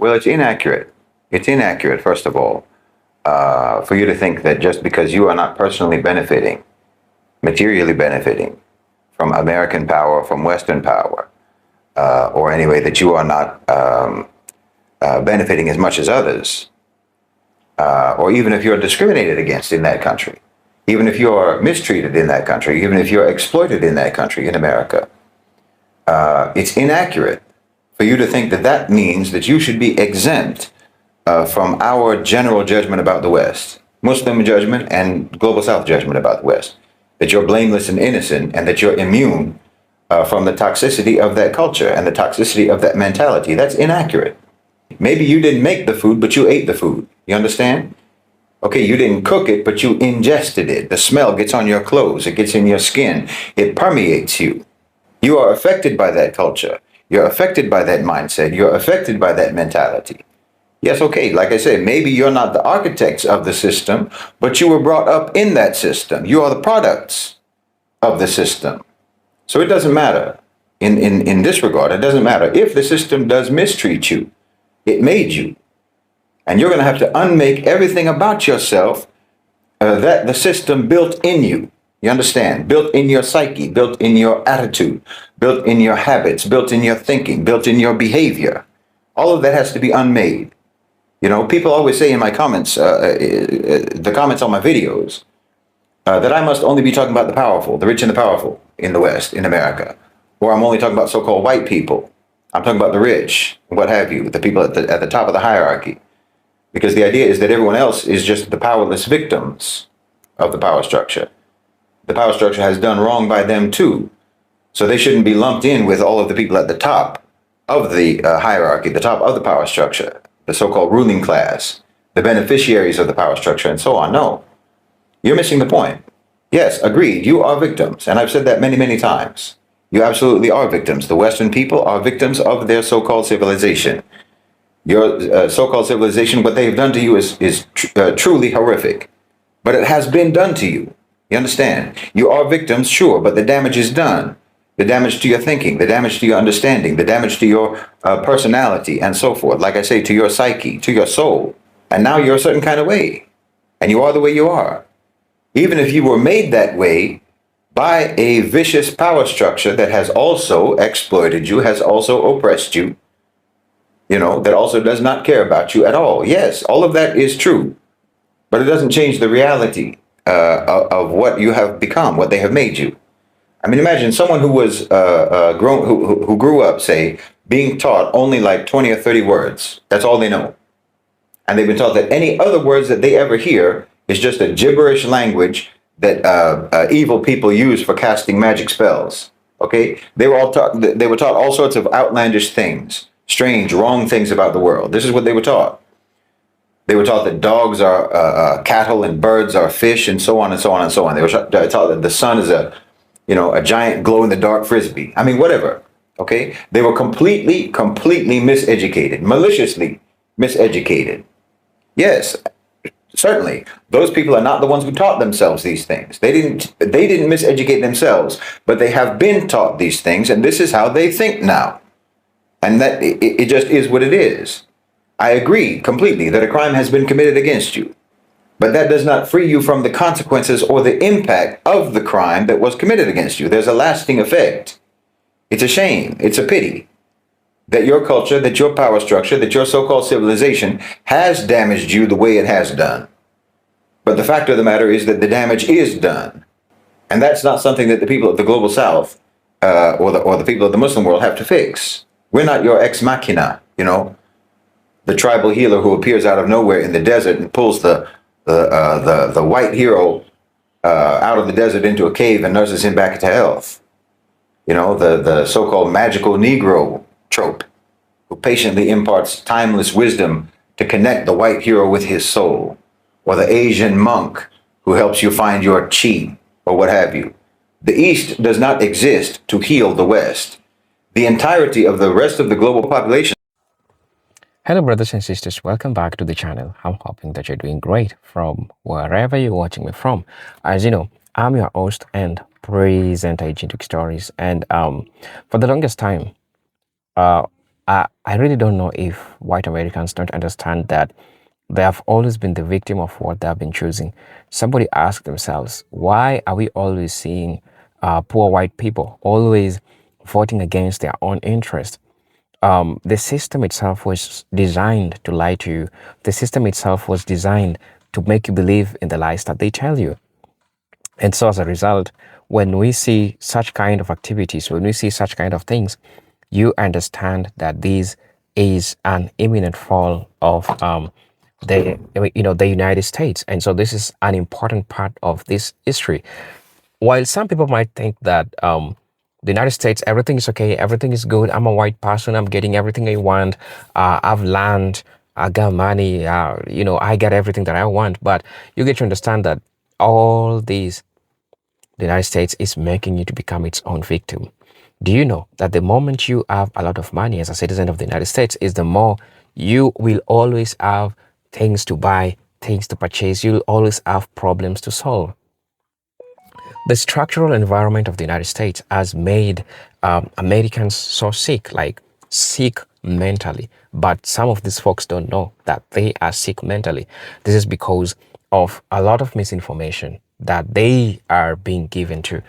Well, it's inaccurate. It's inaccurate, first of all, for you to think that just because you are not personally benefiting, materially benefiting from American power, from Western power, or anyway, that you are not benefiting as much as others, or even if you're discriminated against in that country, even if you're mistreated in that country, even if you're exploited in that country, in America, it's inaccurate for you to think that that means that you should be exempt from our general judgment about the West, Muslim judgment and Global South judgment about the West, that you're blameless and innocent and that you're immune from the toxicity of that culture and the toxicity of that mentality. That's inaccurate. Maybe you didn't make the food, but you ate the food. You understand? Okay, you didn't cook it, but you ingested it. The smell gets on your clothes. It gets in your skin. It permeates you. You are affected by that culture. You're affected by that mindset. You're affected by that mentality. Yes, okay, like I said, maybe you're not the architects of the system, but you were brought up in that system. You are the products of the system. So it doesn't matter. In this regard, it doesn't matter. If the system does mistreat you, it made you. And you're going to have to unmake everything about yourself that the system built in you. You understand? Built in your psyche, built in your attitude, built in your habits, built in your thinking, built in your behavior. All of that has to be unmade. You know, people always say in my comments, the comments on my videos, that I must only be talking about the powerful, the rich and the powerful in the West, in America. Or I'm only talking about so-called white people. I'm talking about the rich, what have you, the people at the top of the hierarchy. Because the idea is that everyone else is just the powerless victims of the power structure. The power structure has done wrong by them too. So they shouldn't be lumped in with all of the people at the top of the hierarchy, the top of the power structure, the so-called ruling class, the beneficiaries of the power structure, and so on. No, you're missing the point. Yes, agreed, you are victims. And I've said that many, many times. You absolutely are victims. The Western people are victims of their so-called civilization. Your so-called civilization, what they've done to you is truly horrific. But it has been done to you. You understand? You are victims, sure, but the damage is done. The damage to your thinking, the damage to your understanding, the damage to your personality, and so forth. Like I say, to your psyche, to your soul. And now you're a certain kind of way. And you are the way you are. Even if you were made that way by a vicious power structure that has also exploited you, has also oppressed you, you know, that also does not care about you at all. Yes, all of that is true. But it doesn't change the reality of what you have become, what they have made you. I mean, imagine someone who was who grew up, say, being taught only like 20 or 30 words. That's all they know. And they've been taught that any other words that they ever hear is just a gibberish language that evil people use for casting magic spells. Okay, they were taught all sorts of outlandish things, strange, wrong things about the world. This is what they were taught. They were taught that dogs are cattle and birds are fish, and so on and so on and so on. They were taught that the sun is a giant glow-in-the-dark frisbee. I mean, whatever. Okay, they were completely miseducated, maliciously miseducated. Yes, certainly, those people are not the ones who taught themselves these things. They didn't miseducate themselves, but they have been taught these things, and this is how they think now. And that it just is what it is. I agree completely that a crime has been committed against you, but that does not free you from the consequences or the impact of the crime that was committed against you. There's a lasting effect. It's a shame. It's a pity that your culture, that your power structure, that your so-called civilization has damaged you the way it has done. But the fact of the matter is that the damage is done. And that's not something that the people of the Global South or the people of the Muslim world have to fix. We're not your ex machina, the tribal healer who appears out of nowhere in the desert and pulls the white hero out of the desert into a cave and nurses him back to health. The so-called magical Negro trope, who patiently imparts timeless wisdom to connect the white hero with his soul, or the Asian monk who helps you find your chi, or what have you. The East does not exist to heal the West. The entirety of the rest of the global population. Hello brothers and sisters, welcome back to the channel. I'm hoping that you're doing great from wherever you're watching me from. As you know, I'm your host and presenter Agent Stories, and for the longest time, I really don't know if white Americans don't understand that they have always been the victim of what they have been choosing. Somebody asked themselves, why are we always seeing poor white people always voting against their own interest? The system itself was designed to lie to you. The system itself was designed to make you believe in the lies that they tell you. And so as a result, when we see such kind of activities, when we see such kind of things, you understand that this is an imminent fall of the United States. And so this is an important part of this history. While some people might think that the United States, everything is okay, everything is good. I'm a white person. I'm getting everything I want. I've land. I got money. I got everything that I want. But you get to understand that all these, the United States is making you to become its own victim. Do you know that the moment you have a lot of money as a citizen of the United States is the more you will always have things to buy, things to purchase. You'll always have problems to solve. The structural environment of the United States has made Americans so sick, like sick mentally. But some of these folks don't know that they are sick mentally. This is because of a lot of misinformation that they are being given to.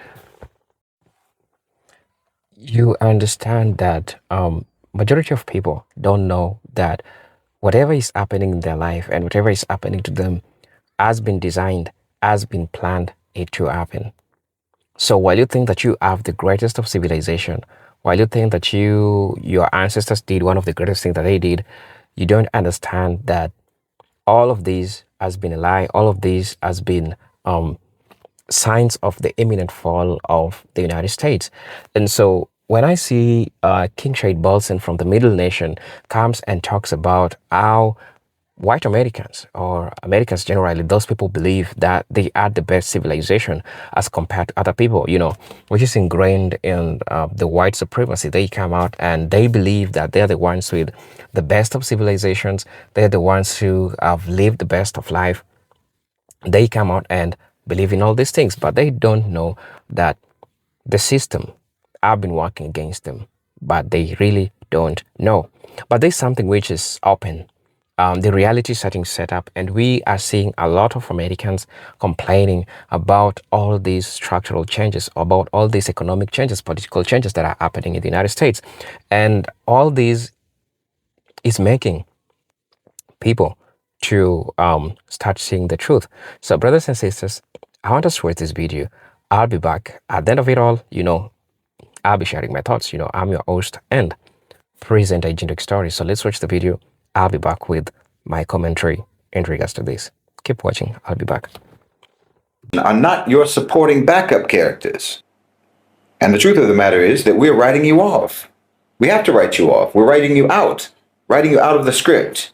You understand that majority of people don't know that whatever is happening in their life and whatever is happening to them has been designed, has been planned it to happen. So while you think that you have the greatest of civilization, while you think that your ancestors did one of the greatest things that they did, you don't understand that all of these has been a lie. All of these has been signs of the imminent fall of the United States. And so when I see King Shahid Bolsen from the Middle Nation comes and talks about how white Americans or Americans generally, those people believe that they are the best civilization as compared to other people, which is ingrained in the white supremacy. They come out and they believe that they're the ones with the best of civilizations. They're the ones who have lived the best of life. They come out and believe in all these things, but they don't know that the system have been working against them, but they really don't know. But there's something which is open. The reality setting set up, and we are seeing a lot of Americans complaining about all these structural changes, about all these economic changes, political changes that are happening in the United States. And all these is making people to start seeing the truth. So brothers and sisters, I want us to watch this video. I'll be back. At the end of it all, I'll be sharing my thoughts. I'm your host and presenter Agentic Stories. So let's watch the video. I'll be back with my commentary in regards to this. Keep watching. I'll be back. Are not your supporting backup characters. And the truth of the matter is that we're writing you off. We have to write you off. We're writing you out of the script.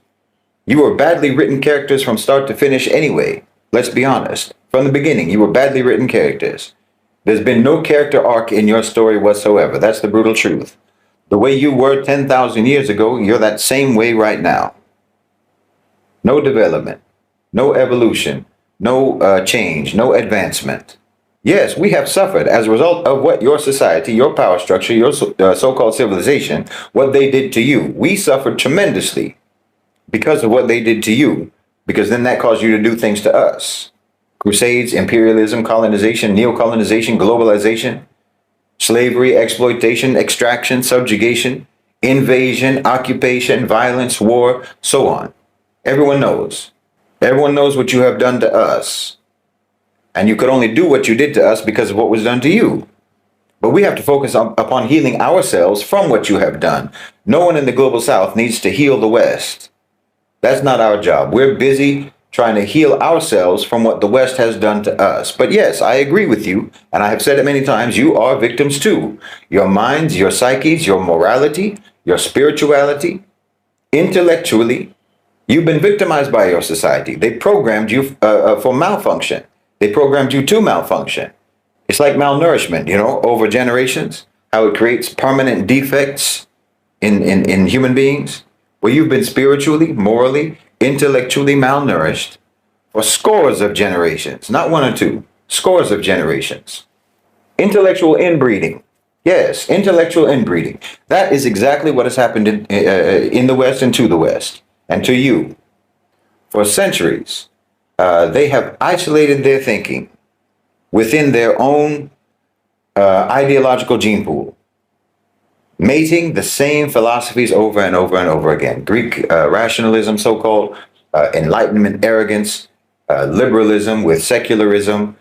You were badly written characters from start to finish anyway. Let's be honest. From the beginning, you were badly written characters. There's been no character arc in your story whatsoever. That's the brutal truth. The way you were 10,000 years ago, you're that same way right now. No development, no evolution, no change, no advancement. Yes, we have suffered as a result of what your society, your power structure, your so-called civilization, what they did to you. We suffered tremendously because of what they did to you, because then that caused you to do things to us. Crusades, imperialism, colonization, neo-colonization, globalization, slavery, exploitation, extraction, subjugation, invasion, occupation, violence, war, so on. Everyone knows. Everyone knows what you have done to us. And you could only do what you did to us because of what was done to you. But we have to focus upon healing ourselves from what you have done. No one in the global south needs to heal the West. That's not our job. We're busy trying to heal ourselves from what the West has done to us. But yes, I agree with you, and I have said it many times, you are victims too. Your minds, your psyches, your morality, your spirituality, intellectually, you've been victimized by your society. They programmed you for malfunction. They programmed you to malfunction. It's like malnourishment, over generations, how it creates permanent defects in human beings. Well, you've been spiritually, morally, intellectually malnourished for scores of generations, not one or two, scores of generations. Intellectual inbreeding. Yes, intellectual inbreeding. That is exactly what has happened in the West and to the West and to you. For centuries, they have isolated their thinking within their own ideological gene pool, mating the same philosophies over and over and over again. Greek rationalism, so-called, Enlightenment arrogance, liberalism with secularism,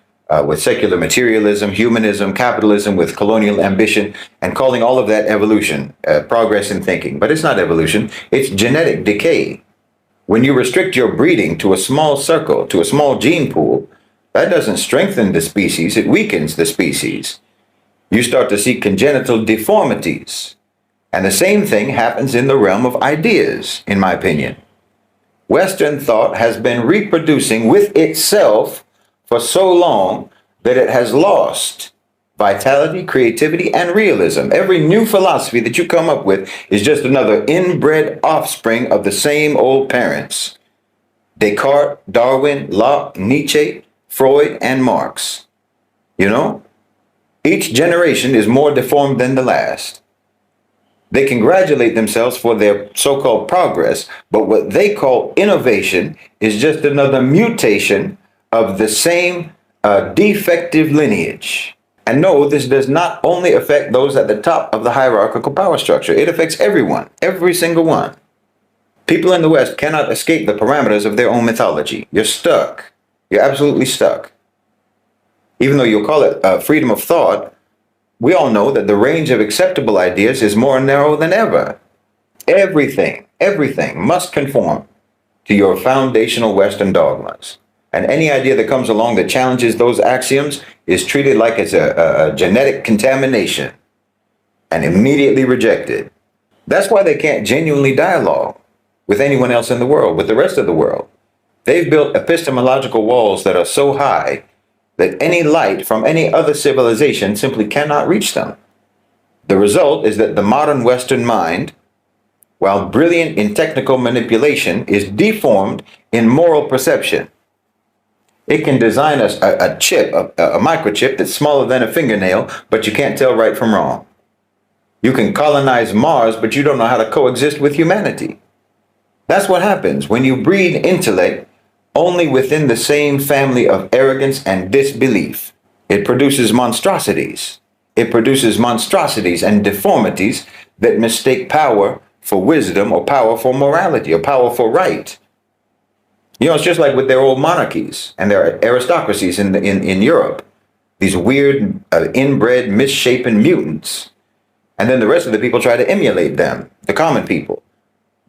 with secular materialism, humanism, capitalism with colonial ambition, and calling all of that evolution, progress in thinking. But it's not evolution, it's genetic decay. When you restrict your breeding to a small circle, to a small gene pool, that doesn't strengthen the species, it weakens the species. You start to see congenital deformities. And the same thing happens in the realm of ideas, in my opinion. Western thought has been reproducing with itself for so long that it has lost vitality, creativity, and realism. Every new philosophy that you come up with is just another inbred offspring of the same old parents. Descartes, Darwin, Locke, Nietzsche, Freud, and Marx. You know, each generation is more deformed than the last. They congratulate themselves for their so-called progress, but what they call innovation is just another mutation of the same defective lineage. And no, this does not only affect those at the top of the hierarchical power structure. It affects everyone, every single one. People in the West cannot escape the parameters of their own mythology. You're stuck. You're absolutely stuck. Even though you'll call it freedom of thought, we all know that the range of acceptable ideas is more narrow than ever. Everything must conform to your foundational Western dogmas. And any idea that comes along that challenges those axioms is treated like it's a genetic contamination and immediately rejected. That's why they can't genuinely dialogue with anyone else in the world, with the rest of the world. They've built epistemological walls that are so high that any light from any other civilization simply cannot reach them. The result is that the modern Western mind, while brilliant in technical manipulation, is deformed in moral perception. It can design a chip, a microchip that's smaller than a fingernail, but you can't tell right from wrong. You can colonize Mars, but you don't know how to coexist with humanity. That's what happens when you breed intellect only within the same family of arrogance and disbelief. It produces monstrosities. It produces monstrosities and deformities that mistake power for wisdom, or power for morality, or power for right. You know, it's just like with their old monarchies and their aristocracies in Europe. These weird, inbred, misshapen mutants. And then the rest of the people try to emulate them, the common people.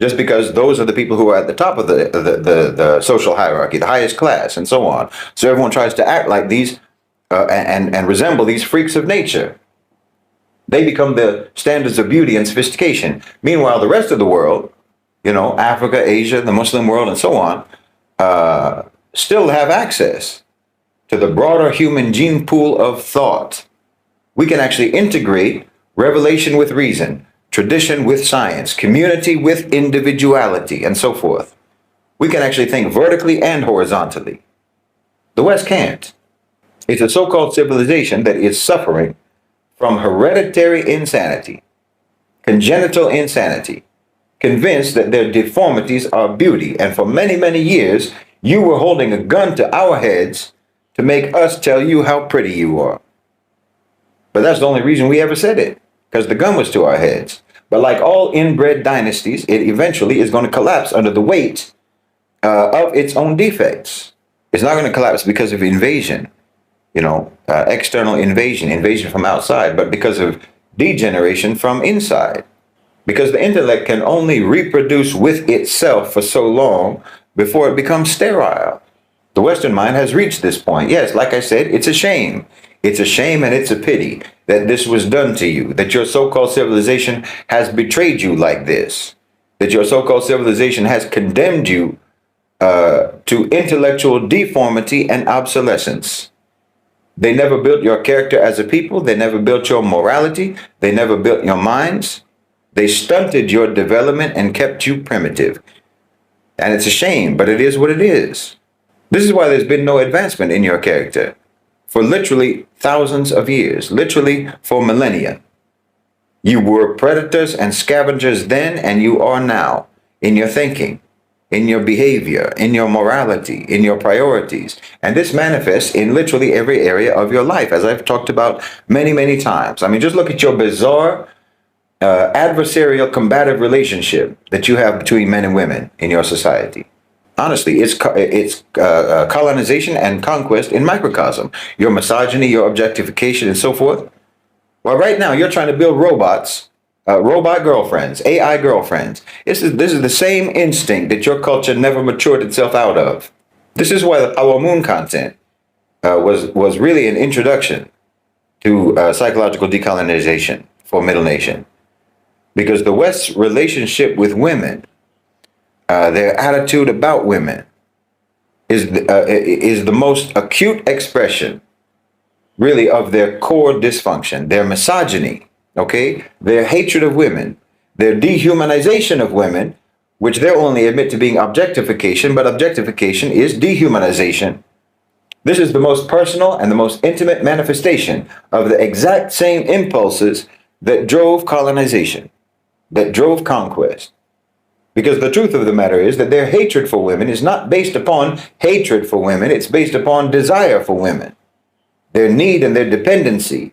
Just because those are the people who are at the top of the social hierarchy, the highest class, and so on. So everyone tries to act like these and resemble these freaks of nature. They become the standards of beauty and sophistication. Meanwhile, the rest of the world, you know, Africa, Asia, the Muslim world, and so on, still have access to the broader human gene pool of thought. We can actually integrate revelation with reason, tradition with science, community with individuality, and so forth. We can actually think vertically and horizontally. The West can't. It's a so-called civilization that is suffering from hereditary insanity, congenital insanity, convinced that their deformities are beauty. And for many, many years, you were holding a gun to our heads to make us tell you how pretty you are. But that's the only reason we ever said it, because the gun was to our heads. But like all inbred dynasties, it eventually is going to collapse under the weight of its own defects. It's not going to collapse because of invasion, you know, external invasion from outside, but because of degeneration from inside. Because the intellect can only reproduce with itself for so long before it becomes sterile. The Western mind has reached this point. Yes, like I said, it's a shame. It's a shame and it's a pity that this was done to you, that your so-called civilization has betrayed you like this, that your so-called civilization has condemned you to intellectual deformity and obsolescence. They never built your character as a people. They never built your morality. They never built your minds. They stunted your development and kept you primitive. And it's a shame, but it is what it is. This is why there's been no advancement in your character for literally thousands of years, literally for millennia. You were predators and scavengers then, and you are now, in your thinking, in your behavior, in your morality, in your priorities. And this manifests in literally every area of your life, as I've talked about many, many times. I mean, just look at your bizarre adversarial combative relationship that you have between men and women in your society. Honestly, it's colonization and conquest in microcosm. Your misogyny, your objectification, and so forth. Well, right now you're trying to build robots, robot girlfriends, AI girlfriends. This is the same instinct that your culture never matured itself out of. This is why the Power Moon content was really an introduction to psychological decolonization for Middle Nation, because the West's relationship with women, their attitude about women, is the most acute expression, really, of their core dysfunction, their misogyny, okay? Their hatred of women, their dehumanization of women, which they'll only admit to being objectification, but objectification is dehumanization. This is the most personal and the most intimate manifestation of the exact same impulses that drove colonization, that drove conquest. Because the truth of the matter is that their hatred for women is not based upon hatred for women, it's based upon desire for women, their need and their dependency.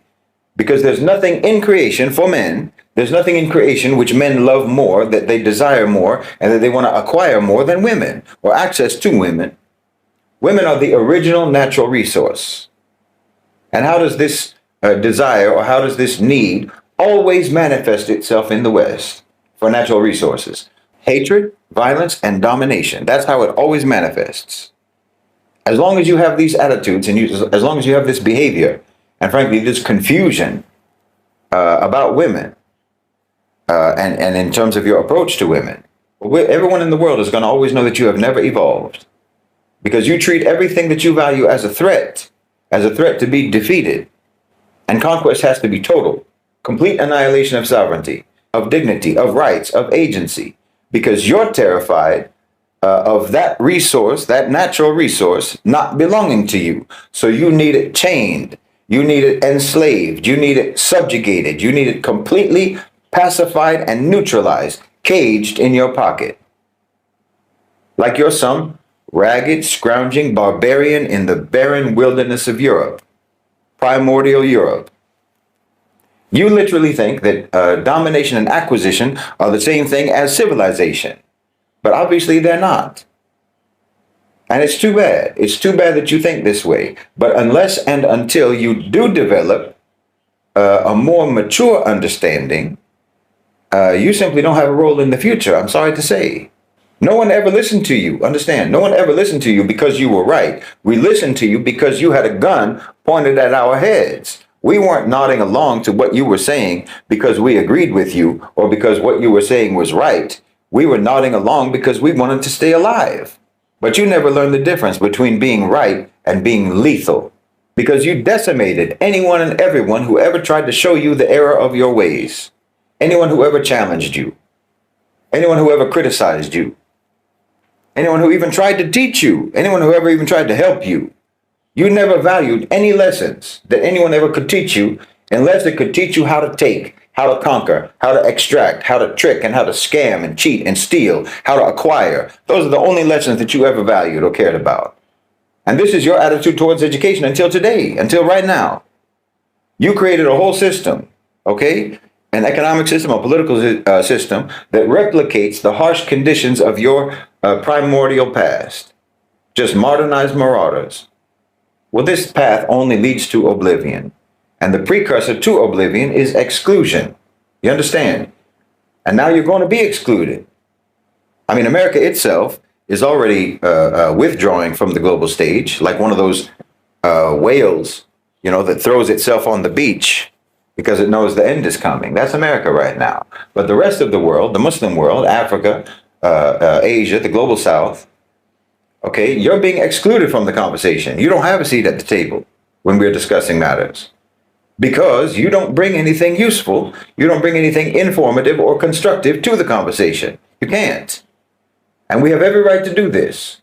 Because there's nothing in creation for men, there's nothing in creation which men love more, that they desire more, and that they want to acquire more than women, or access to women. Women are the original natural resource. And how does this desire, or how does this need always manifest itself in the West for natural resources? Hatred, violence, and domination. That's how it always manifests. As long as you have these attitudes, and as long as you have this behavior, and frankly, this confusion about women, and in terms of your approach to women, everyone in the world is going to always know that you have never evolved, because you treat everything that you value as a threat to be defeated. And conquest has to be total, complete annihilation of sovereignty, of dignity, of rights, of agency, because you're terrified of that resource, that natural resource, not belonging to you. So you need it chained, you need it enslaved, you need it subjugated, you need it completely pacified and neutralized, caged in your pocket. Like you're some ragged, scrounging barbarian in the barren wilderness of Europe, primordial Europe. You literally think that domination and acquisition are the same thing as civilization, but obviously they're not. And it's too bad. It's too bad that you think this way. But unless and until you do develop a more mature understanding, you simply don't have a role in the future. I'm sorry to say. No one ever listened to you. Understand? No one ever listened to you because you were right. We listened to you because you had a gun pointed at our heads. We weren't nodding along to what you were saying because we agreed with you or because what you were saying was right. We were nodding along because we wanted to stay alive. But you never learned the difference between being right and being lethal, because you decimated anyone and everyone who ever tried to show you the error of your ways, anyone who ever challenged you, anyone who ever criticized you, anyone who even tried to teach you, anyone who ever even tried to help you. You never valued any lessons that anyone ever could teach you unless it could teach you how to take, how to conquer, how to extract, how to trick, and how to scam and cheat and steal, how to acquire. Those are the only lessons that you ever valued or cared about. And this is your attitude towards education until today, until right now. You created a whole system, okay? An economic system, a political system that replicates the harsh conditions of your primordial past. Just modernized marauders. Well, this path only leads to oblivion. And the precursor to oblivion is exclusion. You understand? And now you're going to be excluded. I mean, America itself is already withdrawing from the global stage, like one of those whales, you know, that throws itself on the beach because it knows the end is coming. That's America right now. But the rest of the world, the Muslim world, Africa, Asia, the global south, okay, you're being excluded from the conversation. You don't have a seat at the table when we're discussing matters, because you don't bring anything useful. You don't bring anything informative or constructive to the conversation. You can't. And we have every right to do this.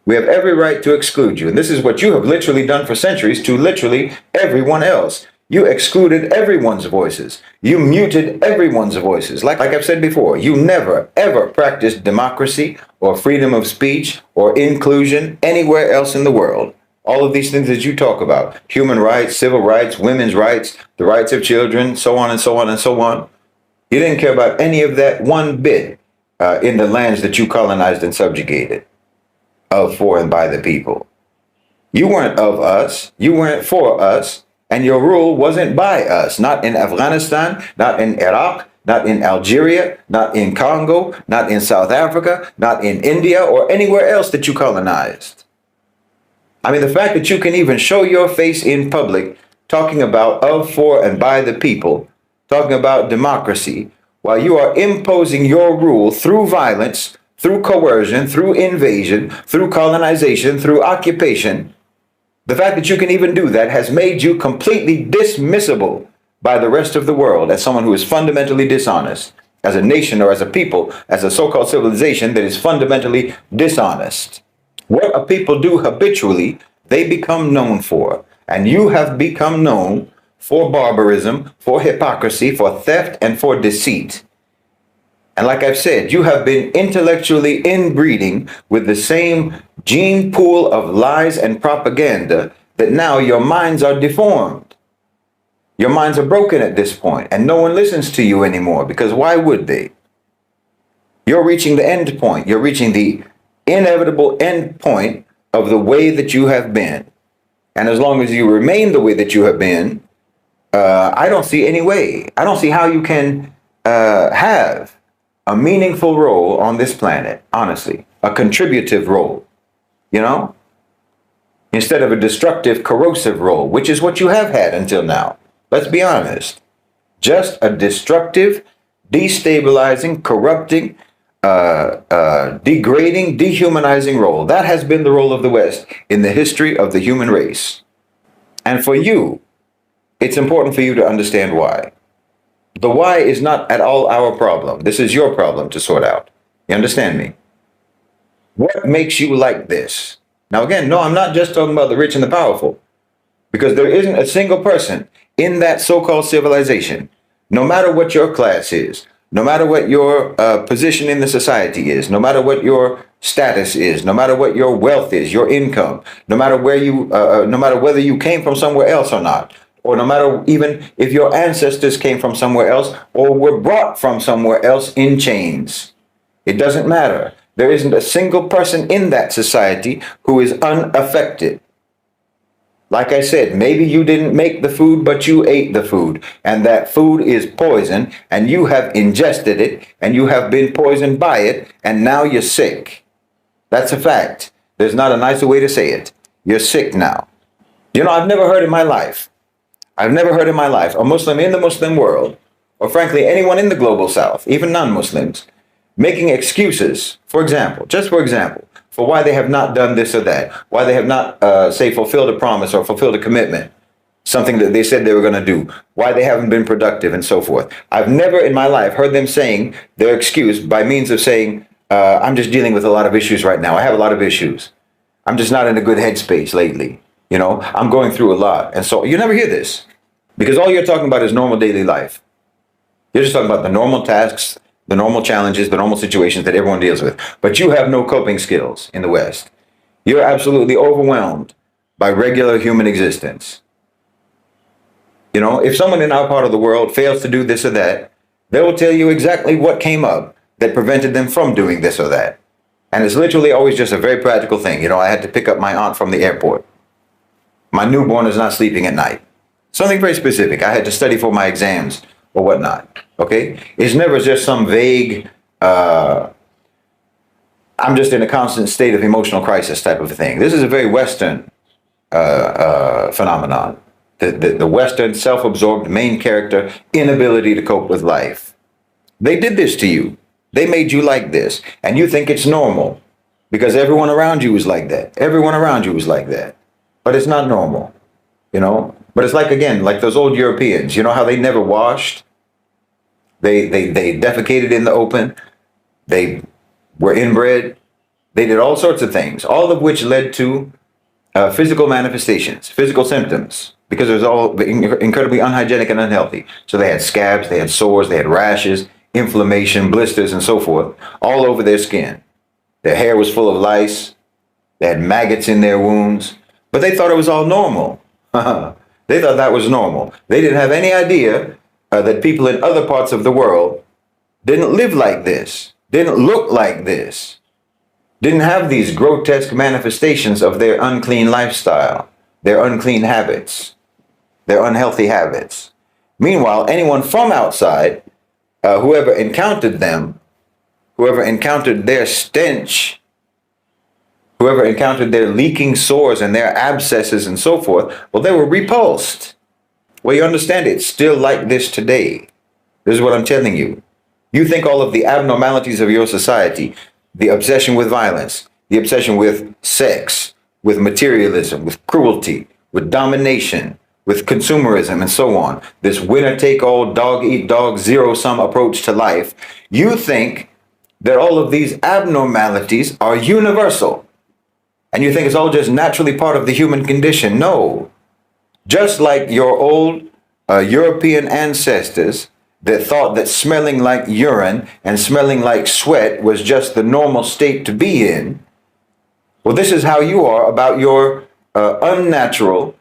We have every right to exclude you. And this is what you have literally done for centuries to literally everyone else. You excluded everyone's voices. You muted everyone's voices. Like I've said before, you never, ever practiced democracy or freedom of speech or inclusion anywhere else in the world. All of these things that you talk about, human rights, civil rights, women's rights, the rights of children, so on and so on and so on. You didn't care about any of that one bit in the lands that you colonized and subjugated, of, for, and by the people. You weren't of us, you weren't for us, and your rule wasn't by us. Not in Afghanistan, not in Iraq, not in Algeria, not in Congo, not in South Africa, not in India, or anywhere else that you colonized. I mean, the fact that you can even show your face in public talking about of, for, and by the people, talking about democracy, while you are imposing your rule through violence, through coercion, through invasion, through colonization, through occupation, the fact that you can even do that has made you completely dismissible by the rest of the world as someone who is fundamentally dishonest, as a nation or as a people, as a so-called civilization that is fundamentally dishonest. What a people do habitually, they become known for. And you have become known for barbarism, for hypocrisy, for theft, and for deceit. And like I've said, you have been intellectually inbreeding with the same gene pool of lies and propaganda that now your minds are deformed. Your minds are broken at this point, and no one listens to you anymore, because why would they? You're reaching the end point. You're reaching the inevitable end point of the way that you have been. And as long as you remain the way that you have been, I don't see any way. I don't see how you can have a meaningful role on this planet, honestly, a contributive role, you know, instead of a destructive, corrosive role, which is what you have had until now. Let's be honest. Just a destructive, destabilizing, corrupting, degrading, dehumanizing role. That has been the role of the West in the history of the human race. And for you, it's important for you to understand why. The why is not at all our problem. This is your problem to sort out. You understand me? What makes you like this? Now, again, no, I'm not just talking about the rich and the powerful, because there isn't a single person in that so-called civilization, no matter what your class is, no matter what your position in the society is, no matter what your status is, no matter what your wealth is, your income, no matter where you, no matter whether you came from somewhere else or not, or no matter even if your ancestors came from somewhere else or were brought from somewhere else in chains. It doesn't matter. There isn't a single person in that society who is unaffected. Like I said, maybe you didn't make the food, but you ate the food, and that food is poison, and you have ingested it, and you have been poisoned by it, and now you're sick. That's a fact. There's not a nicer way to say it. You're sick now. You know, I've never heard in my life a Muslim in the Muslim world, or frankly, anyone in the global South, even non-Muslims, making excuses, for example, just for example, for why they have not done this or that, why they have not, say, fulfilled a promise or fulfilled a commitment, something that they said they were going to do, why they haven't been productive, and so forth. I've never in my life heard them saying their excuse by means of saying, I'm just dealing with a lot of issues right now. I have a lot of issues. I'm just not in a good headspace lately. You know, I'm going through a lot. And so you never hear this, because all you're talking about is normal daily life. You're just talking about the normal tasks, the normal challenges, the normal situations that everyone deals with. But you have no coping skills in the West. You're absolutely overwhelmed by regular human existence. You know, if someone in our part of the world fails to do this or that, they will tell you exactly what came up that prevented them from doing this or that. And it's literally always just a very practical thing. You know, I had to pick up my aunt from the airport. My newborn is not sleeping at night. Something very specific. I had to study for my exams or whatnot. Okay? It's never just some vague, I'm just in a constant state of emotional crisis type of a thing. This is a very Western phenomenon. The Western self-absorbed main character inability to cope with life. They did this to you. They made you like this. And you think it's normal because everyone around you is like that. Everyone around you is like that. But it's not normal, you know? But it's like, again, like those old Europeans, you know how they never washed? They defecated in the open. They were inbred. They did all sorts of things, all of which led to physical manifestations, physical symptoms. because it was all incredibly unhygienic and unhealthy. So they had scabs, they had sores, they had rashes, inflammation, blisters, and so forth, all over their skin. Their hair was full of lice. They had maggots in their wounds, but they thought it was all normal. They thought that was normal. They didn't have any idea that people in other parts of the world didn't live like this, didn't look like this, didn't have these grotesque manifestations of their unclean lifestyle, their unclean habits, their unhealthy habits. Meanwhile, anyone from outside, whoever encountered them, whoever encountered their stench, whoever encountered their leaking sores and their abscesses and so forth, well, they were repulsed. Well, you understand, it's still like this today. This is what I'm telling you. You think all of the abnormalities of your society, the obsession with violence, the obsession with sex, with materialism, with cruelty, with domination, with consumerism, and so on, this winner-take-all, dog-eat-dog, zero-sum approach to life, you think that all of these abnormalities are universal. And you think it's all just naturally part of the human condition. No. Just like your old European ancestors that thought that smelling like urine and smelling like sweat was just the normal state to be in, well, this is how you are about your unnatural,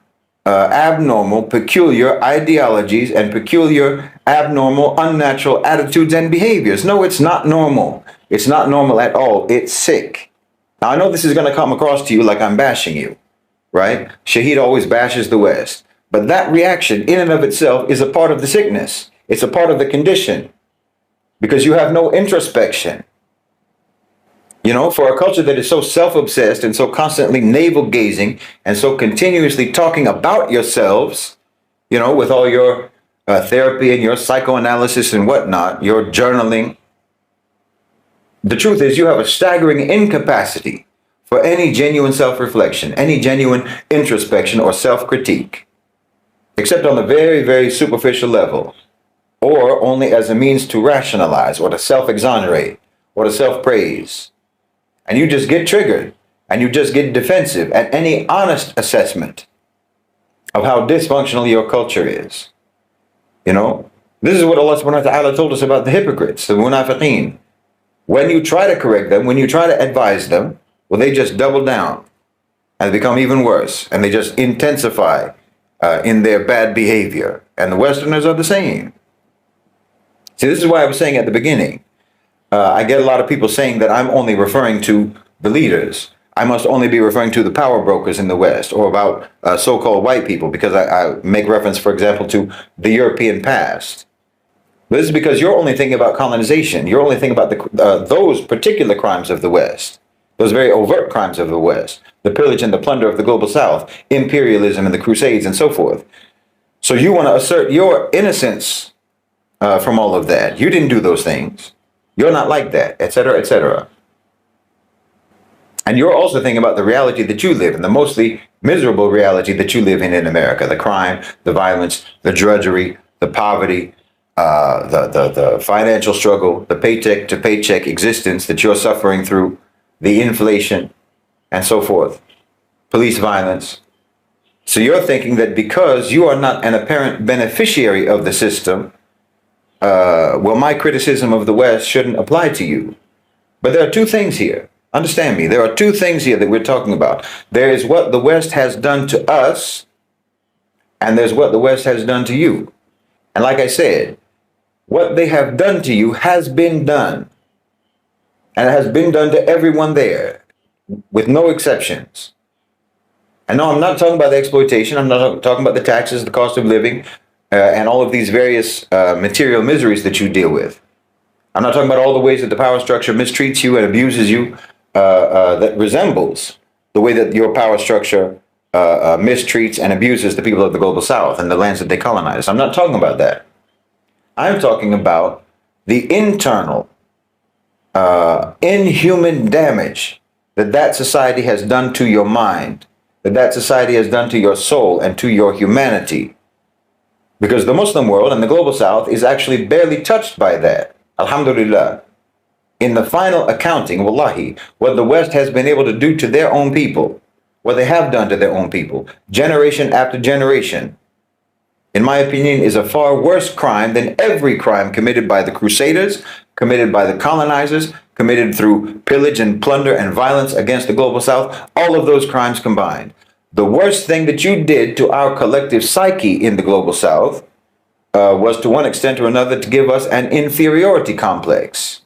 abnormal, peculiar ideologies and peculiar, abnormal, unnatural attitudes and behaviors. No, it's not normal. It's not normal at all. It's sick. Now, I know this is going to come across to you like I'm bashing you, right? Shahid always bashes the West. But that reaction in and of itself is a part of the sickness. It's a part of the condition because you have no introspection. You know, for a culture that is so self-obsessed and so constantly navel-gazing and so continuously talking about yourselves, you know, with all your therapy and your psychoanalysis and whatnot, your journaling, the truth is you have a staggering incapacity for any genuine self-reflection, any genuine introspection or self-critique, except on the very, very superficial level, or only as a means to rationalize or to self-exonerate or to self-praise. And you just get triggered and you just get defensive at any honest assessment of how dysfunctional your culture is. You know, this is what Allah subhanahu wa ta'ala told us about the hypocrites, the munafiqeen. When you try to correct them, when you try to advise them, well, they just double down and become even worse. And they just intensify in their bad behavior. And the Westerners are the same. See, this is why I was saying at the beginning, I get a lot of people saying that I'm only referring to the leaders. I must only be referring to the power brokers in the West or about so-called white people because I make reference, for example, to the European past. But this is because you're only thinking about colonization. You're only thinking about those particular crimes of the West, those very overt crimes of the West, the pillage and the plunder of the global South, imperialism and the Crusades and so forth. So you want to assert your innocence from all of that. You didn't do those things. You're not like that, etc., etc. And you're also thinking about the reality that you live in, the mostly miserable reality that you live in America, the crime, the violence, the drudgery, the poverty, the financial struggle, the paycheck to paycheck existence that you're suffering through, the inflation, and so forth, police violence. So you're thinking that because you are not an apparent beneficiary of the system, well, my criticism of the West shouldn't apply to you. But there are two things here. Understand me. There are two things here that we're talking about. There is what the West has done to us, and there's what the West has done to you. And like I said, what they have done to you has been done. And it has been done to everyone there, with no exceptions. And no, I'm not talking about the exploitation. I'm not talking about the taxes, the cost of living, and all of these various material miseries that you deal with. I'm not talking about all the ways that the power structure mistreats you and abuses you, that resembles the way that your power structure mistreats and abuses the people of the global South and the lands that they colonize. I'm not talking about that. I'm talking about the internal, inhuman damage that society has done to your mind, that society has done to your soul and to your humanity. Because the Muslim world and the global South is actually barely touched by that. Alhamdulillah. In the final accounting, wallahi, what the West has been able to do to their own people, what they have done to their own people, generation after generation, in my opinion, is a far worse crime than every crime committed by the Crusaders, committed by the colonizers, committed through pillage and plunder and violence against the global South, all of those crimes combined. The worst thing that you did to our collective psyche in the global South was, to one extent or another, to give us an inferiority complex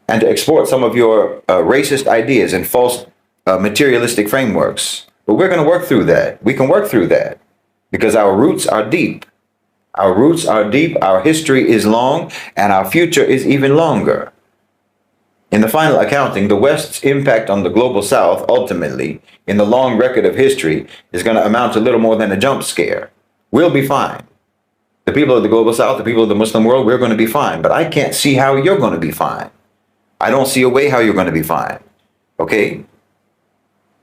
and to export some of your racist ideas and false materialistic frameworks. But we're going to work through that. We can work through that because our roots are deep. Our roots are deep, our history is long, and our future is even longer. In the final accounting, the West's impact on the global South, ultimately, in the long record of history, is going to amount to little more than a jump scare. We'll be fine. The people of the global South, the people of the Muslim world, we're going to be fine. But I can't see how you're going to be fine. I don't see a way how you're going to be fine. Okay?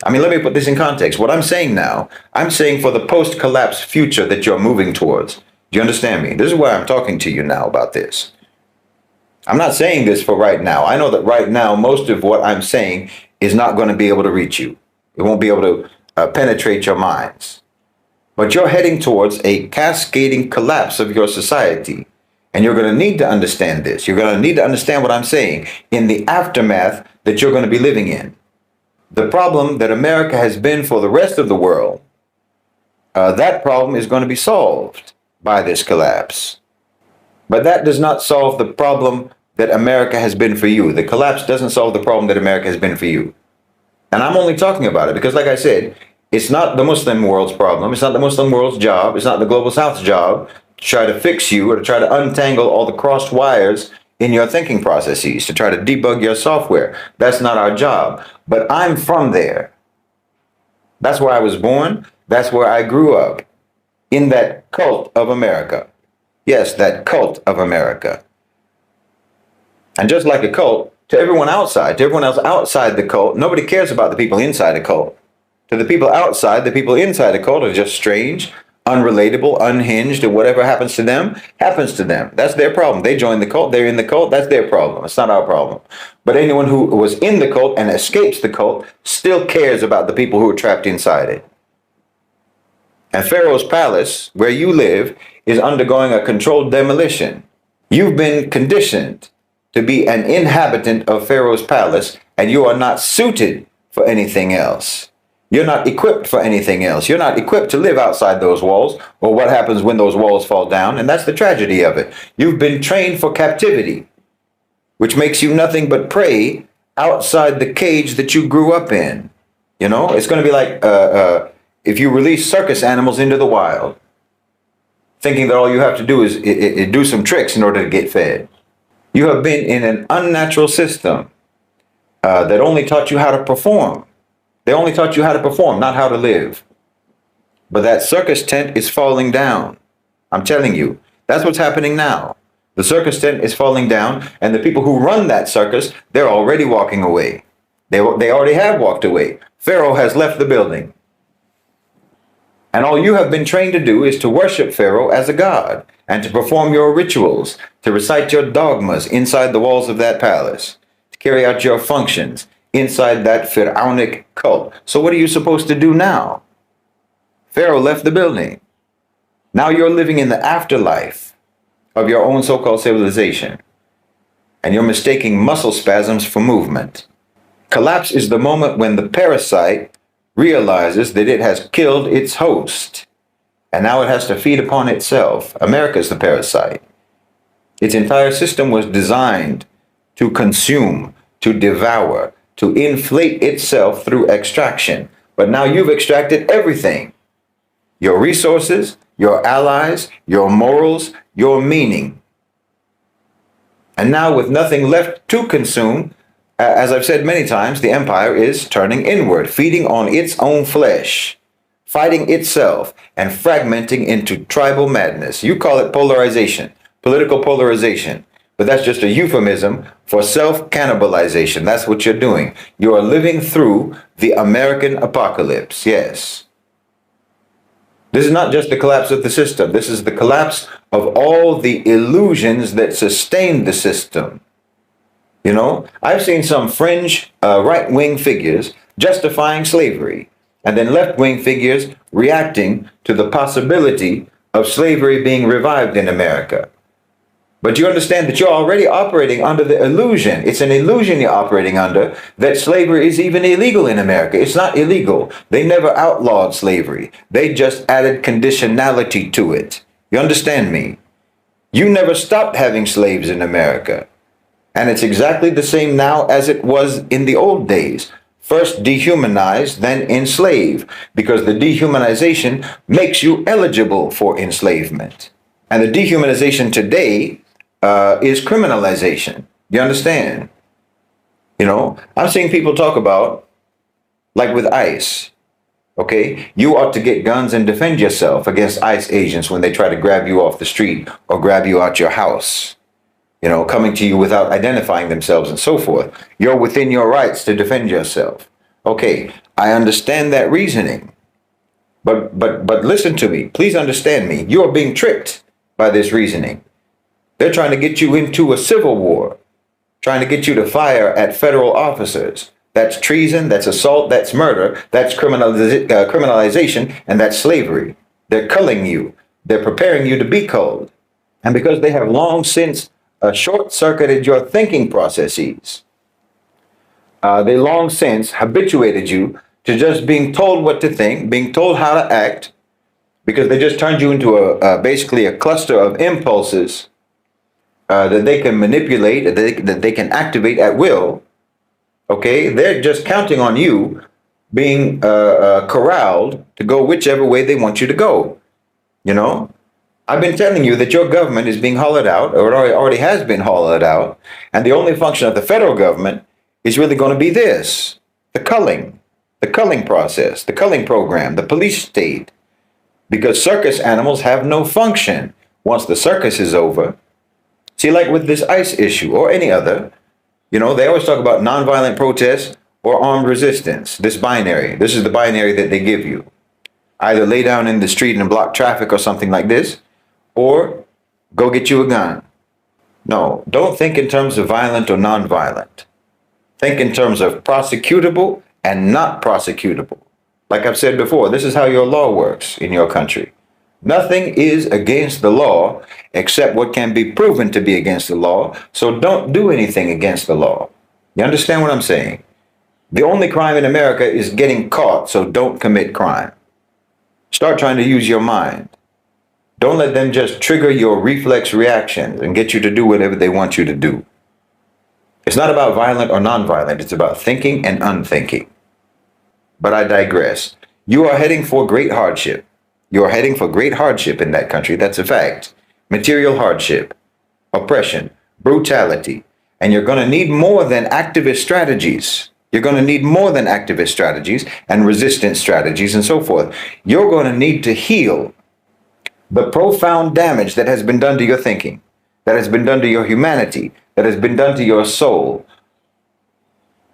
I mean, let me put this in context. What I'm saying now, I'm saying for the post-collapse future that you're moving towards. Do you understand me? This is why I'm talking to you now about this. I'm not saying this for right now. I know that right now, most of what I'm saying is not going to be able to reach you. It won't be able to penetrate your minds. But you're heading towards a cascading collapse of your society. And you're going to need to understand this. You're going to need to understand what I'm saying in the aftermath that you're going to be living in. The problem that America has been for the rest of the world, that problem is going to be solved by this collapse. But that does not solve the problem that America has been for you. The collapse doesn't solve the problem that America has been for you. And I'm only talking about it because, like I said, it's not the Muslim world's problem. It's not the Muslim world's job. It's not the global South's job to try to fix you or to try to untangle all the crossed wires in your thinking processes, to try to debug your software. That's not our job. But I'm from there. That's where I was born. That's where I grew up. In that cult of America. Yes, that cult of America. And just like a cult, to everyone outside, to everyone else outside the cult, nobody cares about the people inside the cult. To the people outside, the people inside the cult are just strange, unrelatable, unhinged, and whatever happens to them, happens to them. That's their problem. They join the cult, they're in the cult, that's their problem. It's not our problem. But anyone who was in the cult and escapes the cult still cares about the people who are trapped inside it. And Pharaoh's palace, where you live, is undergoing a controlled demolition. You've been conditioned to be an inhabitant of Pharaoh's palace, and you are not suited for anything else. You're not equipped for anything else. You're not equipped to live outside those walls, or what happens when those walls fall down, and that's the tragedy of it. You've been trained for captivity, which makes you nothing but prey outside the cage that you grew up in. You know, it's going to be like if you release circus animals into the wild, thinking that all you have to do is do some tricks in order to get fed. You have been in an unnatural system that only taught you how to perform. They only taught you how to perform, not how to live. But that circus tent is falling down. I'm telling you, that's what's happening now. The circus tent is falling down, and the people who run that circus, they're already walking away. They already have walked away. Pharaoh has left the building. And all you have been trained to do is to worship Pharaoh as a god and to perform your rituals, to recite your dogmas inside the walls of that palace, to carry out your functions inside that pharaonic cult. So what are you supposed to do now? Pharaoh left the building. Now you're living in the afterlife of your own so-called civilization, and you're mistaking muscle spasms for movement. Collapse is the moment when the parasite realizes that it has killed its host, and now it has to feed upon itself. America's the parasite. Its entire system was designed to consume, to devour, to inflate itself through extraction. But now you've extracted everything. Your resources, your allies, your morals, your meaning. And now with nothing left to consume, as I've said many times, the empire is turning inward, feeding on its own flesh, fighting itself, and fragmenting into tribal madness. You call it polarization, political polarization, but that's just a euphemism for self-cannibalization. That's what you're doing. You are living through the American apocalypse, yes. This is not just the collapse of the system. This is the collapse of all the illusions that sustained the system. You know, I've seen some fringe right-wing figures justifying slavery, and then left-wing figures reacting to the possibility of slavery being revived in America. But you understand that you're already operating under the illusion. It's an illusion you're operating under that slavery is even illegal in America. It's not illegal. They never outlawed slavery. They just added conditionality to it. You understand me? You never stopped having slaves in America. And it's exactly the same now as it was in the old days. First dehumanize, then enslave, because the dehumanization makes you eligible for enslavement. And the dehumanization today is criminalization. You understand? You know, I'm seeing people talk about, like with ICE, okay? You ought to get guns and defend yourself against ICE agents when they try to grab you off the street or grab you out your house, you know, coming to you without identifying themselves and so forth. You're within your rights to defend yourself. Okay, I understand that reasoning. But listen to me. Please understand me. You are being tricked by this reasoning. They're trying to get you into a civil war, trying to get you to fire at federal officers. That's treason, that's assault, that's murder, that's criminalization, and that's slavery. They're culling you. They're preparing you to be culled. And because they have long since short-circuited your thinking processes, they long since habituated you to just being told what to think, being told how to act, because they just turned you into basically a cluster of impulses that they can manipulate, that they can activate at will. Okay, they're just counting on you being corralled to go whichever way they want you to go. You know, I've been telling you that your government is being hollowed out, or it already has been hollowed out, and the only function of the federal government is really going to be this: the culling process, the culling program, the police state, because circus animals have no function once the circus is over. See, like with this ICE issue or any other, you know, they always talk about nonviolent protests or armed resistance. This binary, this is the binary that they give you. Either lay down in the street and block traffic or something like this, or go get you a gun. No, don't think in terms of violent or nonviolent. Think in terms of prosecutable and not prosecutable. Like I've said before, this is how your law works in your country. Nothing is against the law except what can be proven to be against the law. So don't do anything against the law. You understand what I'm saying? The only crime in America is getting caught, so don't commit crime. Start trying to use your mind. Don't let them just trigger your reflex reactions and get you to do whatever they want you to do. It's not about violent or nonviolent. It's about thinking and unthinking. But I digress. You are heading for great hardship. You are heading for great hardship in that country. That's a fact. Material hardship, oppression, brutality. And you're going to need more than activist strategies. You're going to need more than activist strategies and resistance strategies and so forth. You're going to need to heal the profound damage that has been done to your thinking, that has been done to your humanity, that has been done to your soul.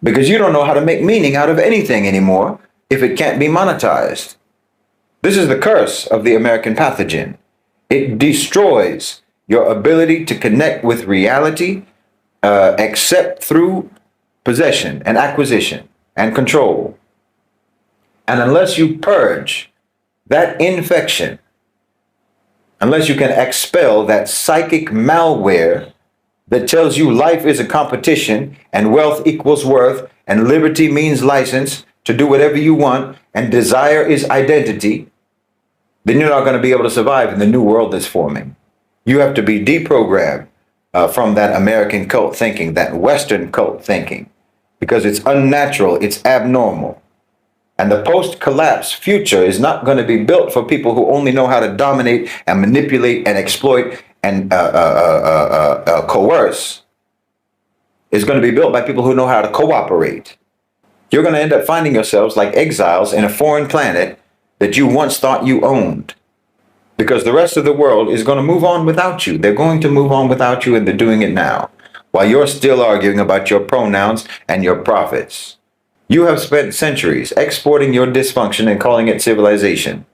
Because you don't know how to make meaning out of anything anymore if it can't be monetized. This is the curse of the American pathogen. It destroys your ability to connect with reality except through possession and acquisition and control. And unless you purge that infection, unless you can expel that psychic malware that tells you life is a competition and wealth equals worth and liberty means license to do whatever you want and desire is identity, then you're not going to be able to survive in the new world that's forming. You have to be deprogrammed from that American cult thinking, that Western cult thinking, because it's unnatural, it's abnormal. And the post-collapse future is not going to be built for people who only know how to dominate and manipulate and exploit and coerce. It's going to be built by people who know how to cooperate. You're going to end up finding yourselves like exiles in a foreign planet that you once thought you owned. Because the rest of the world is going to move on without you. They're going to move on without you, and they're doing it now. While you're still arguing about your pronouns and your profits. You have spent centuries exporting your dysfunction and calling it civilization.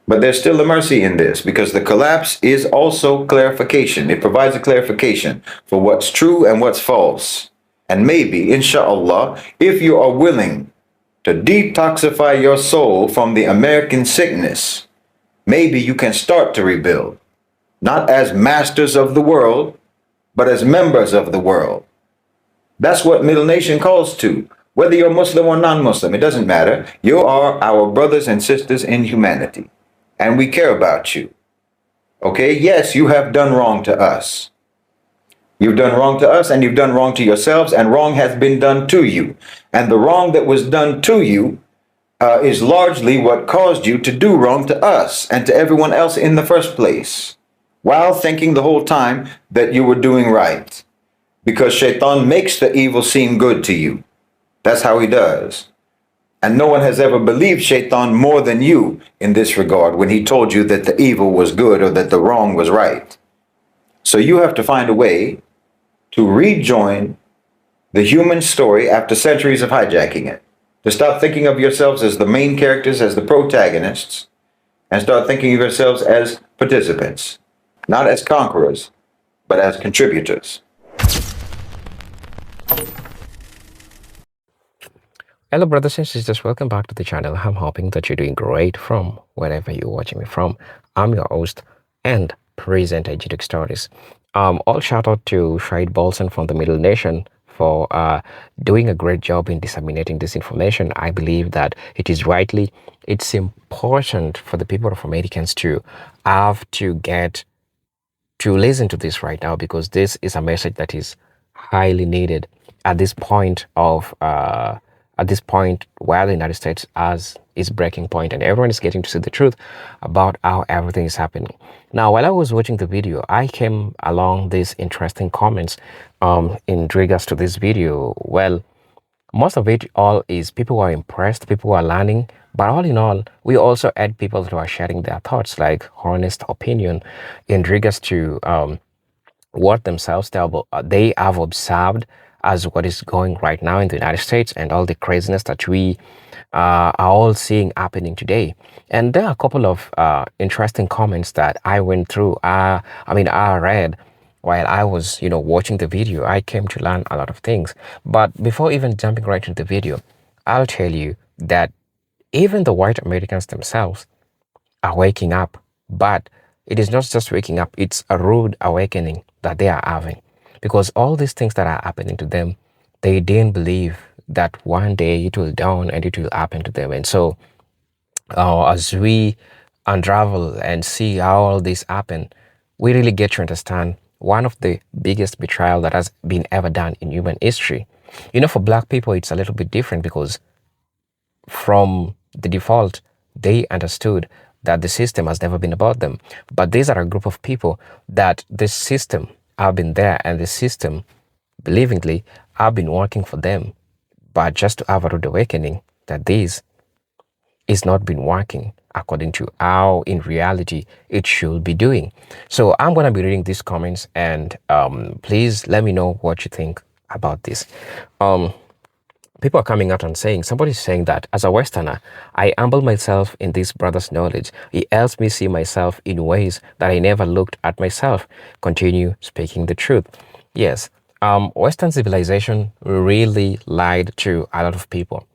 But there's still a mercy in this, because the collapse is also clarification. It provides a clarification for what's true and what's false. And maybe, inshallah, if you are willing to detoxify your soul from the American sickness, maybe you can start to rebuild, not as masters of the world, but as members of the world. That's what Middle Nation calls to. Whether you're Muslim or non-Muslim, it doesn't matter. You are our brothers and sisters in humanity, and we care about you. Okay? Yes, you have done wrong to us. You've done wrong to us, and you've done wrong to yourselves, and wrong has been done to you. And the wrong that was done to you is largely what caused you to do wrong to us and to everyone else in the first place, while thinking the whole time that you were doing right. Because Shaitan makes the evil seem good to you. That's how he does. And no one has ever believed Shaitan more than you in this regard when he told you that the evil was good or that the wrong was right. So you have to find a way to rejoin the human story after centuries of hijacking it. To stop thinking of yourselves as the main characters, as the protagonists, and start thinking of yourselves as participants, not as conquerors, but as contributors. Hello, brothers and sisters. Welcome back to the channel. I'm hoping that you're doing great from wherever you're watching me from. I'm your host and presenter, Edutic Stories. All shout out to Shahid Bolsen from the Middle Nation for doing a great job in disseminating this information. I believe that it's important for the people of Americans to have to get to listen to this right now, because this is a message that is highly needed at this point where the United States has its breaking point and everyone is getting to see the truth about how everything is happening. Now, while I was watching the video, I came along these interesting comments in regards to this video. Well, most of it all is people who are impressed, people who are learning, but all in all, we also had people who are sharing their thoughts, like honest opinion in regards to what themselves they have observed as what is going right now in the United States and all the craziness that we are all seeing happening today. And there are a couple of interesting comments that I went through. I read while I was, watching the video. I came to learn a lot of things. But before even jumping right into the video, I'll tell you that even the white Americans themselves are waking up, but it is not just waking up, it's a rude awakening that they are having, because all these things that are happening to them, they didn't believe that one day it will dawn and it will happen to them. And so as we unravel and see how all this happen, we really get to understand one of the biggest betrayal that has been ever done in human history. For Black people, it's a little bit different, because from the default, they understood that the system has never been about them. But these are a group of people that the system have been there, and the system, believingly, have been working for them. But just to have a rude awakening that this is not been working according to how in reality it should be doing. So I'm going to be reading these comments, and please let me know what you think about this. People are coming out and saying, somebody's saying that as a Westerner, I humble myself in this brother's knowledge. He helps me see myself in ways that I never looked at myself. Continue speaking the truth. Yes, Western civilization really lied to a lot of people.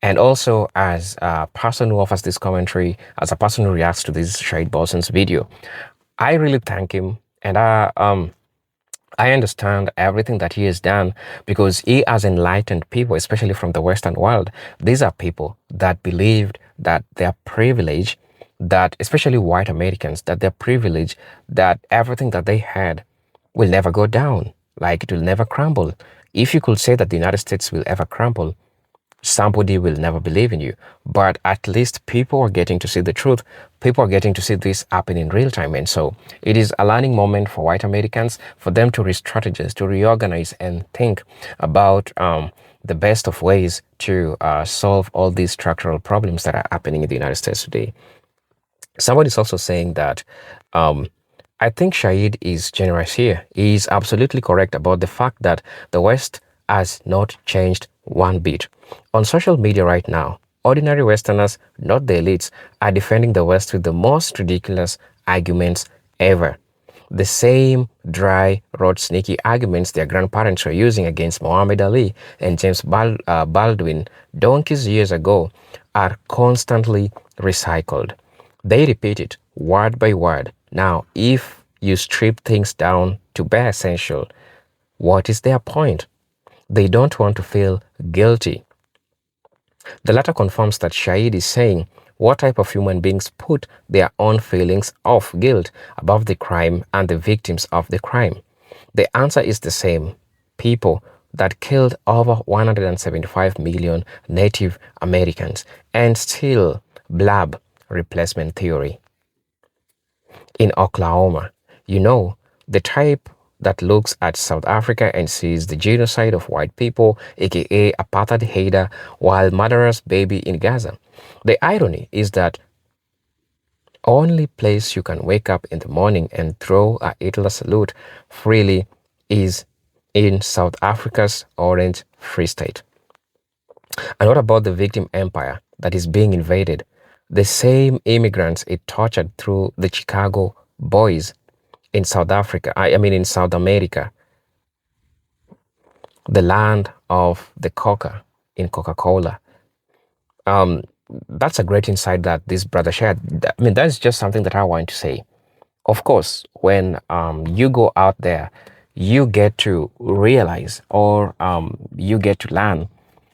And also, as a person who offers this commentary, as a person who reacts to this Shahid Bolsen's video, I really thank him. And I understand everything that he has done, because he has enlightened people, especially from the Western world. These are people that believed that their privilege, that especially white Americans, that their privilege, that everything that they had will never go down, like it will never crumble. If you could say that the United States will ever crumble, somebody will never believe in you. But at least people are getting to see the truth. People are getting to see this happen in real time. And so it is a learning moment for white Americans, for them to re-strategize, to reorganize and think about the best of ways to solve all these structural problems that are happening in the United States today. Somebody is also saying that I think Shahid is generous here. He is absolutely correct about the fact that the West has not changed one bit. On social media right now, ordinary Westerners, not the elites, are defending the West with the most ridiculous arguments ever. The same dry, road, sneaky arguments their grandparents were using against Muhammad Ali and James Baldwin donkeys years ago are constantly recycled. They repeat it word by word. Now, if you strip things down to bare essential, what is their point? They don't want to feel guilty. The latter confirms that Shahid is saying, what type of human beings put their own feelings of guilt above the crime and the victims of the crime? The answer is the same. People that killed over 175 million Native Americans and still blab replacement theory. In Oklahoma, you know, the type that looks at South Africa and sees the genocide of white people, aka apartheid Haida, while murderers baby in Gaza. The irony is that only place you can wake up in the morning and throw a Hitler salute freely is in South Africa's Orange Free State. And what about the victim empire that is being invaded? The same immigrants it tortured through the Chicago boys in South Africa, I mean in South America, the land of the Coca in Coca-Cola. Um, that's a great insight that this brother shared. I mean, that's just something that I want to say. Of course, when you go out there, you get to realize or you get to learn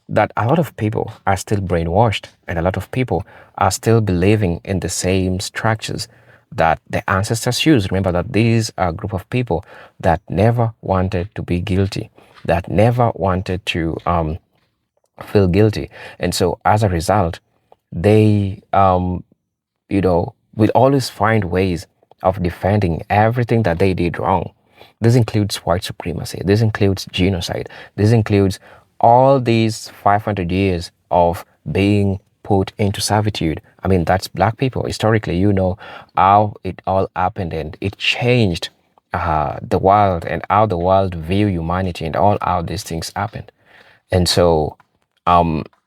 that a lot of people are still brainwashed and a lot of people are still believing in the same structures that the ancestors used. Remember that these are a group of people that never wanted to be guilty, that never wanted to feel guilty. And so as a result, they will always find ways of defending everything that they did wrong. This includes white supremacy. This includes genocide. This includes all these 500 years of being put into servitude. I mean, that's black people. Historically, you know how it all happened and it changed the world and how the world view humanity and all how these things happened. And so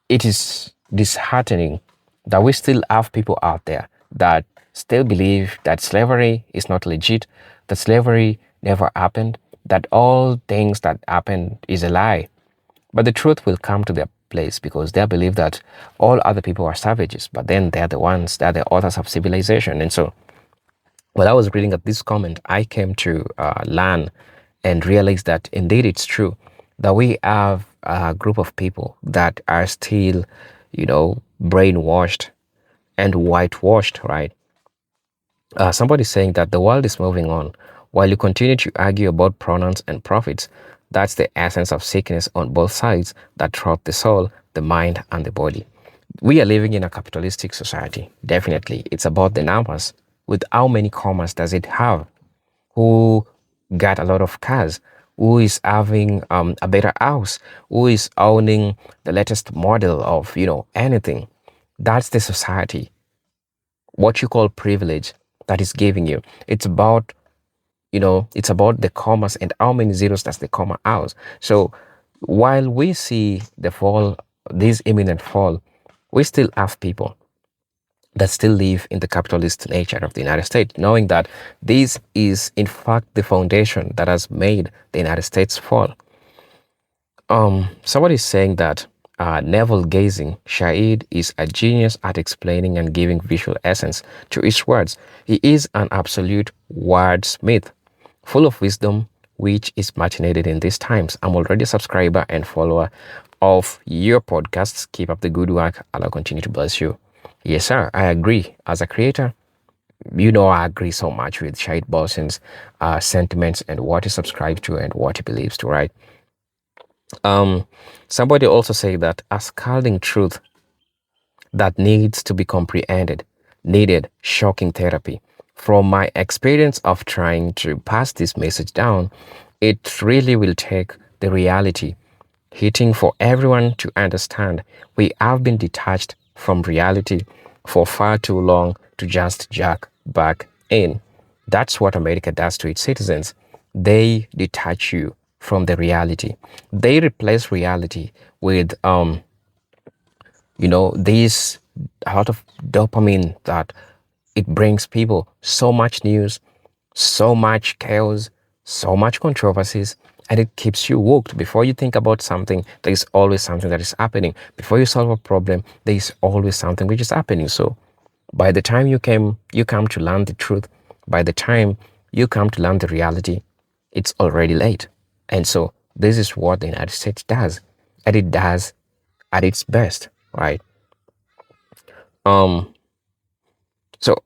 it is disheartening that we still have people out there that still believe that slavery is not legit, that slavery never happened, that all things that happened is a lie. But the truth will come to their place because they believe that all other people are savages, but then they're the authors of civilization. And so while I was reading at this comment, I came to learn and realize that indeed it's true that we have a group of people that are still, brainwashed and whitewashed, right? Somebody's saying that the world is moving on while you continue to argue about pronouns and profits. That's the essence of sickness on both sides that thwart the soul, the mind, and the body. We are living in a capitalistic society. Definitely. It's about the numbers. With how many commas does it have? Who got a lot of cars? Who is having a better house? Who is owning the latest model of, anything? That's the society. What you call privilege that is giving you. It's about, it's about the commas and how many zeros does the comma out. So while we see the fall, this imminent fall, we still have people that still live in the capitalist nature of the United States, knowing that this is in fact the foundation that has made the United States fall. Somebody is saying that navel gazing, Shahid is a genius at explaining and giving visual essence to his words. He is an absolute wordsmith, full of wisdom, which is much needed in these times. I'm already a subscriber and follower of your podcasts. Keep up the good work. Allah continue to bless you. Yes, sir, I agree. As a creator, I agree so much with Shahid Bolsen's sentiments and what he subscribes to and what he believes to, right? Somebody also said that a scalding truth that needs to be comprehended needed shocking therapy. From my experience of trying to pass this message down, it really will take the reality hitting for everyone to understand. We have been detached from reality for far too long to just jack back in. That's what America does to its citizens. They detach you from the reality. They replace reality with this a lot of dopamine that it brings people so much news, so much chaos, so much controversies, and it keeps you hooked. Before you think about something, there is always something that is happening. Before you solve a problem, there is always something which is happening. So By the time you come to learn the truth, by the time you come to learn the reality, it's already late. And so this is what the United States does, and it does at its best, right? Um,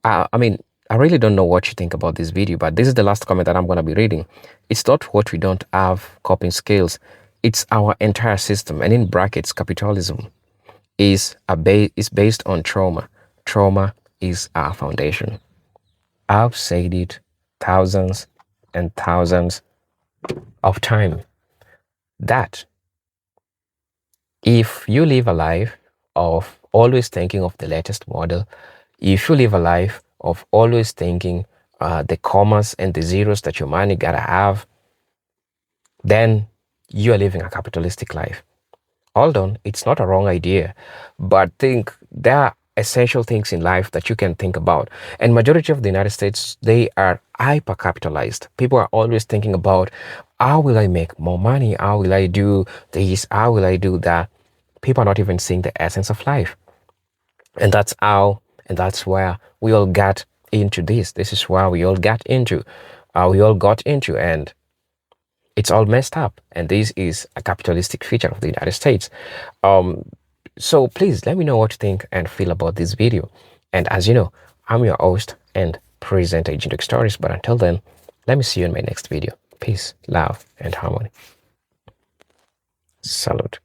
I mean, I really don't know what you think about this video, but this is the last comment that I'm going to be reading. It's not what we don't have coping skills. It's our entire system. And in brackets, capitalism is based on trauma. Trauma is our foundation. I've said it thousands and thousands of times that if you live a life of always thinking of the latest model, if you live a life of always thinking the commas and the zeros that your money gotta have, then you are living a capitalistic life. Hold on, it's not a wrong idea, but think there are essential things in life that you can think about. And majority of the United States, they are hyper capitalized. People are always thinking about how will I make more money? How will I do this? How will I do that? People are not even seeing the essence of life. And that's how, and that's where we all got into this. This is where we all got into. And it's all messed up. And this is a capitalistic feature of the United States. So please let me know what you think and feel about this video. And as you know, I'm your host and presenter, Agent Stories. But until then, let me see you in my next video. Peace, love, and harmony. Salute.